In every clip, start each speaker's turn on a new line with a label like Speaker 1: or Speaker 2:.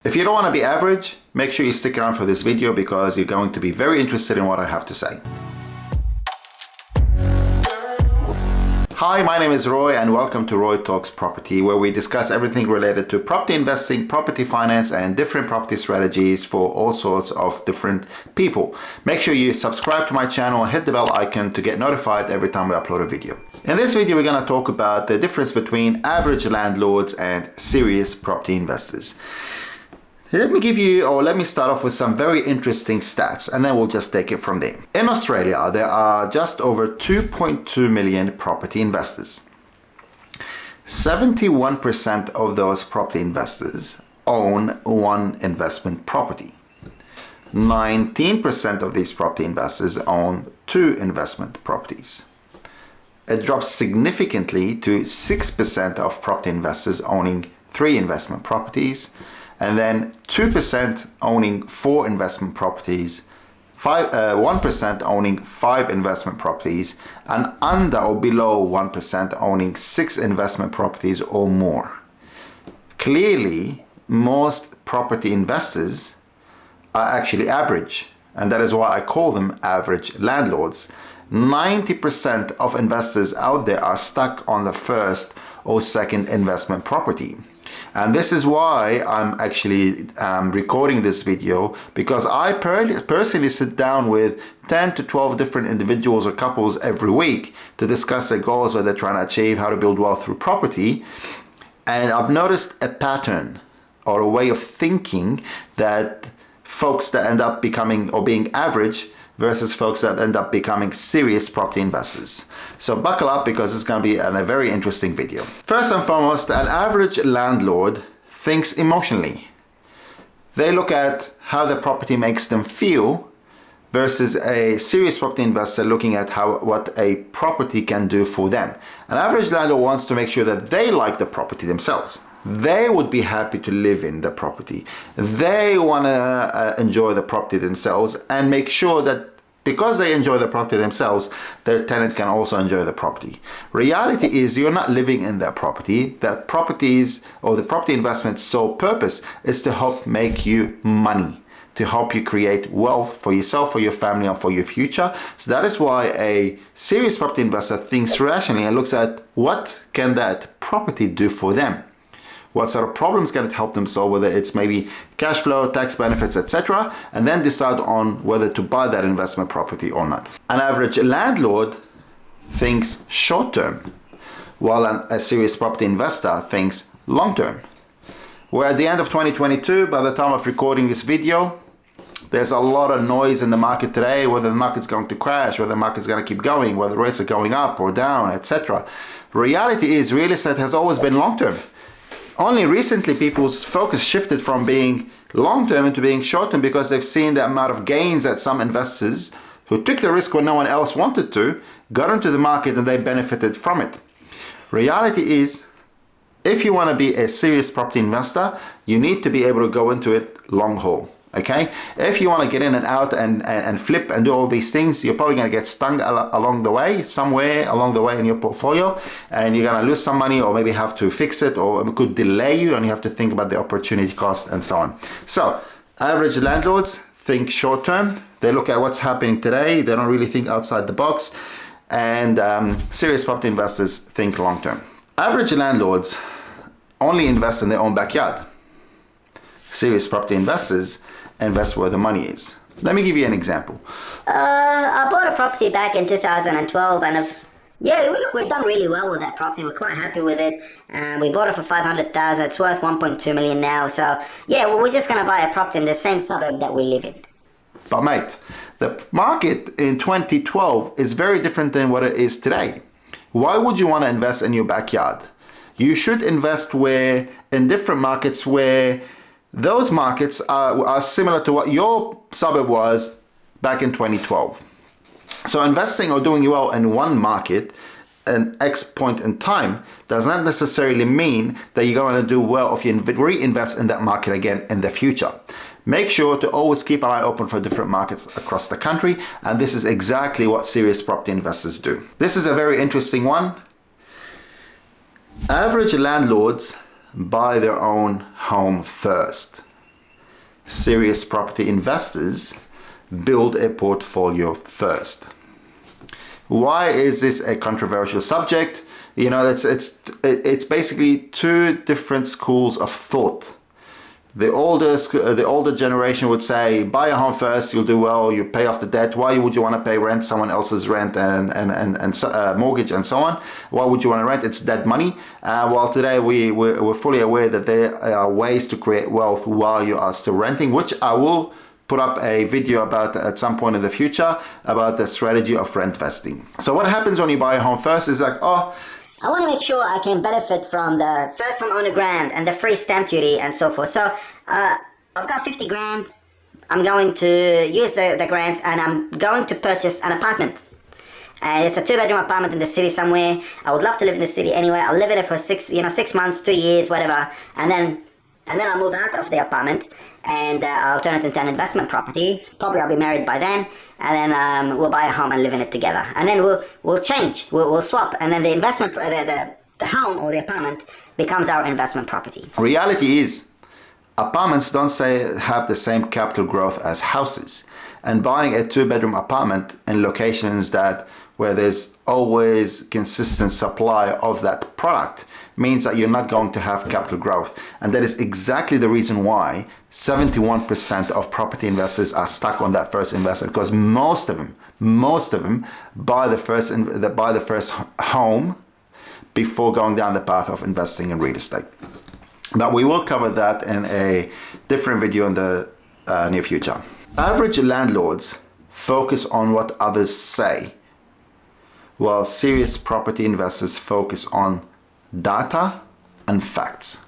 Speaker 1: If you don't want to be average, make sure you stick around for this video because you're going to be very interested in what I have to say. Hi, my name is Roy and welcome to Roy Talks Property, where we discuss everything related to property investing, property finance and different property strategies for all sorts of different people. Make sure you subscribe to my channel and hit the bell icon to get notified every time we upload a video. In this video, we're going to talk about the difference between average landlords and serious property investors. Let me start off with some very interesting stats and then we'll just take it from there. In Australia, there are just over 2.2 million property investors. 71% of those property investors own one investment property. 19% of these property investors own two investment properties. It drops significantly to 6% of property investors owning three investment properties, and then 2% owning four investment properties, 1% owning five investment properties, and under or below 1% owning six investment properties or more. Clearly, most property investors are actually average, and that is why I call them average landlords. 90% of investors out there are stuck on the first or second investment property. And this is why I'm actually recording this video, because I personally sit down with 10 to 12 different individuals or couples every week to discuss their goals, what they're trying to achieve, how to build wealth through property. And I've noticed a pattern or a way of thinking that folks that end up becoming or being average versus folks that end up becoming serious property investors. So buckle up because it's going to be a very interesting video. First and foremost, an average landlord thinks emotionally. They look at how the property makes them feel versus a serious property investor looking at what a property can do for them. An average landlord wants to make sure that they like the property themselves. They would be happy to live in the property. They want to enjoy the property themselves and make sure that because they enjoy the property themselves, their tenant can also enjoy the property. Reality is you're not living in that property. The properties or the property investment's sole purpose is to help make you money, to help you create wealth for yourself, for your family, and for your future. So that is why a serious property investor thinks rationally and looks at what can that property do for them. What sort of problems can it help them solve, whether it's maybe cash flow, tax benefits, etc., and then decide on whether to buy that investment property or not. An average landlord thinks short term, while a serious property investor thinks long term. We're at the end of 2022. By the time of recording this video, there's a lot of noise in the market today, whether the market's going to crash, whether the market's going to keep going, whether rates are going up or down, etc. Reality is real estate has always been long term. Only recently people's focus shifted from being long-term into being short-term because they've seen the amount of gains that some investors who took the risk when no one else wanted to got into the market and they benefited from it. Reality is, if you want to be a serious property investor, you need to be able to go into it long haul. Okay, if you want to get in and out and flip and do all these things, you're probably going to get stung along the way, somewhere along the way in your portfolio, and you're going to lose some money or maybe have to fix it, or it could delay you and you have to think about the opportunity cost and so on. So average landlords think short term. They look at what's happening today. They don't really think outside the box. And serious property investors think long term. Average landlords only invest in their own backyard. Serious property investors invest where the money is. Let me give you an example.
Speaker 2: I bought a property back in 2012 and we've done really well with that property. We're quite happy with it. We bought it for $500,000. It's worth $1.2 million now. So yeah, we're just going to buy a property in the same suburb that we live in.
Speaker 1: But mate, the market in 2012 is very different than what it is today. Why would you want to invest in your backyard? You should invest in different markets where those markets are similar to what your suburb was back in 2012. So investing or doing well in one market an X point in time does not necessarily mean that you're going to do well if you reinvest in that market again in the future. Make sure to always keep an eye open for different markets across the country, and this is exactly what serious property investors do. This is a very interesting one. Average landlords buy their own home first. serious property investors build a portfolio first. Why is this a controversial subject? You know, it's basically two different schools of thought. The older generation would say, buy a home first, you'll do well, you pay off the debt. Why would you want to pay rent, someone else's rent and mortgage and so on? Why would you want to rent? It's dead money. While today we're fully aware that there are ways to create wealth while you are still renting, which I will put up a video about at some point in the future about the strategy of rent vesting. So what happens when you buy a home first is like, oh,
Speaker 2: I want to make sure I can benefit from the first homeowner grant and the free stamp duty and so forth. So I've got 50 grand. I'm going to use the grants and I'm going to purchase an apartment. And it's a 2-bedroom apartment in the city somewhere. I would love to live in the city anyway. I'll live in it for 6 months, 2 years, whatever. And then I'll move out of the apartment and I'll turn it into an investment property. Probably I'll be married by then. And then we'll buy a home and live in it together. And then we'll change, we'll swap. And then the investment, the home or the apartment becomes our investment property.
Speaker 1: Reality is, apartments don't have the same capital growth as houses. And buying a 2-bedroom apartment in locations where there's always consistent supply of that product means that you're not going to have capital growth. And that is exactly the reason why 71% of property investors are stuck on that first investment, because most of them buy the first home before going down the path of investing in real estate. But we will cover that in a different video in the near future. Average landlords focus on what others say, while serious property investors focus on data and facts.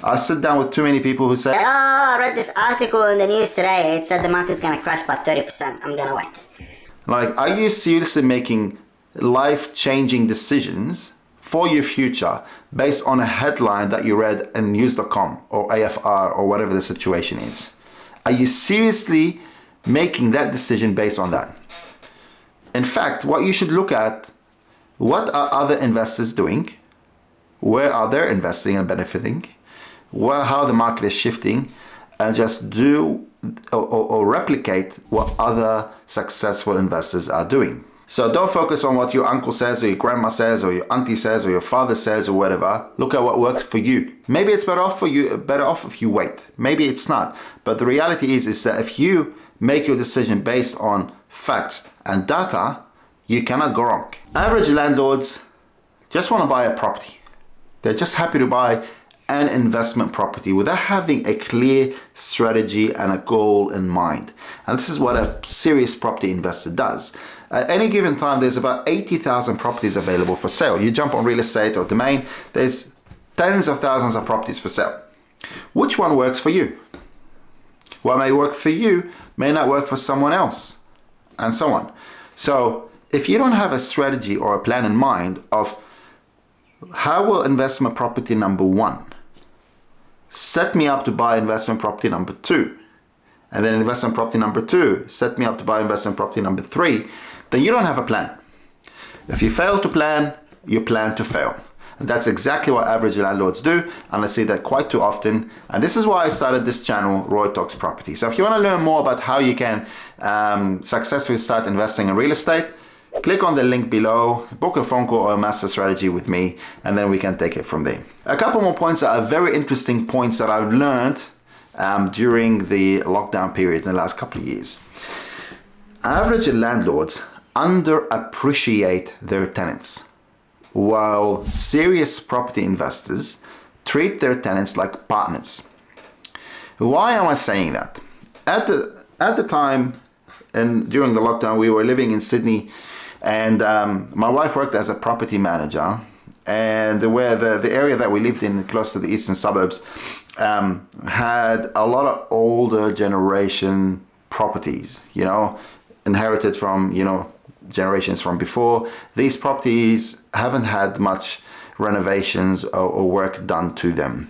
Speaker 1: I sit down with too many people who say,
Speaker 2: oh, I read this article in the news today. It said the market's going to crash by 30%. I'm going to wait.
Speaker 1: Like, are you seriously making life-changing decisions for your future based on a headline that you read in news.com or AFR or whatever the situation is? Are you seriously making that decision based on that? In fact, what you should look at, what are other investors doing? Where are they investing and benefiting? How the market is shifting, and just do or replicate what other successful investors are doing. So don't focus on what your uncle says or your grandma says or your auntie says or your father says or whatever. Look at what works for you. Maybe it's better off if you wait. Maybe it's not. But the reality is that if you make your decision based on facts and data, you cannot go wrong. Average landlords just want to buy a property. They're just happy to buy an investment property without having a clear strategy and a goal in mind. And this is what a serious property investor does. At any given time, there's about 80,000 properties available for sale. You jump on real estate or domain, there's tens of thousands of properties for sale. Which one works for you? What may work for you may not work for someone else, and so on. So if you don't have a strategy or a plan in mind of how will investment property number 1 set me up to buy investment property number 2, and then investment property number 2 set me up to buy investment property number 3, then you don't have a plan. If you fail to plan, you plan to fail. And that's exactly what average landlords do, and I see that quite too often. And this is why I started this channel, Roy Talks Property. So if you want to learn more about how you can successfully start investing in real estate, click on the link below, book a phone call or a master strategy with me, and then we can take it from there. A couple more points that are very interesting points that I've learned during the lockdown period in the last couple of years. Average landlords underappreciate their tenants, while serious property investors treat their tenants like partners. Why am I saying that? At the time, and during the lockdown, we were living in Sydney, and my wife worked as a property manager, and where the area that we lived in, close to the eastern suburbs, had a lot of older generation properties, inherited from, generations from before. These properties haven't had much renovations or work done to them.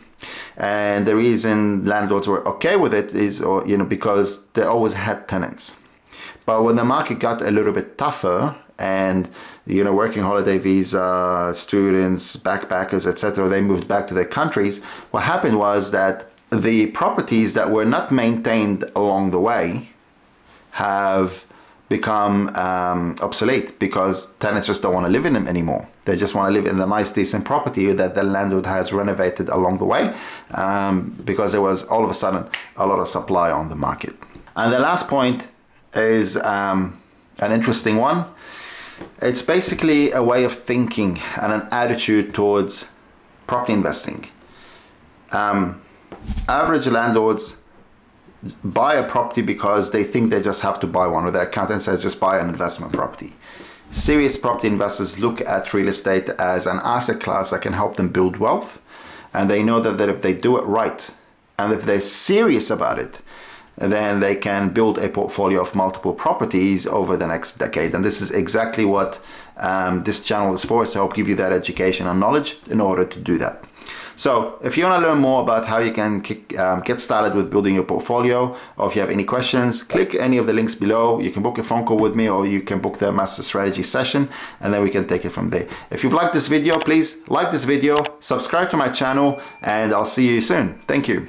Speaker 1: And the reason landlords were okay with it is, because they always had tenants. But when the market got a little bit tougher, and working holiday visa students, backpackers, etc., they moved back to their countries, what happened was that the properties that were not maintained along the way have become obsolete because tenants just don't want to live in them anymore. They just want to live in the nice, decent property that the landlord has renovated along the way because there was all of a sudden a lot of supply on the market. And the last point is an interesting one. It's basically a way of thinking and an attitude towards property investing. Average landlords buy a property because they think they just have to buy one, or their accountant says just buy an investment property. Serious property investors look at real estate as an asset class that can help them build wealth, and they know that if they do it right and if they're serious about it, then they can build a portfolio of multiple properties over the next decade. And this is exactly what this channel is for, is to help give you that education and knowledge in order to do that. So if you want to learn more about how you can get started with building your portfolio, or if you have any questions, click any of the links below. You can book a phone call with me, or you can book the master strategy session, and then we can take it from there. If you've liked this video, please like this video, subscribe to my channel, and I'll see you soon. Thank you.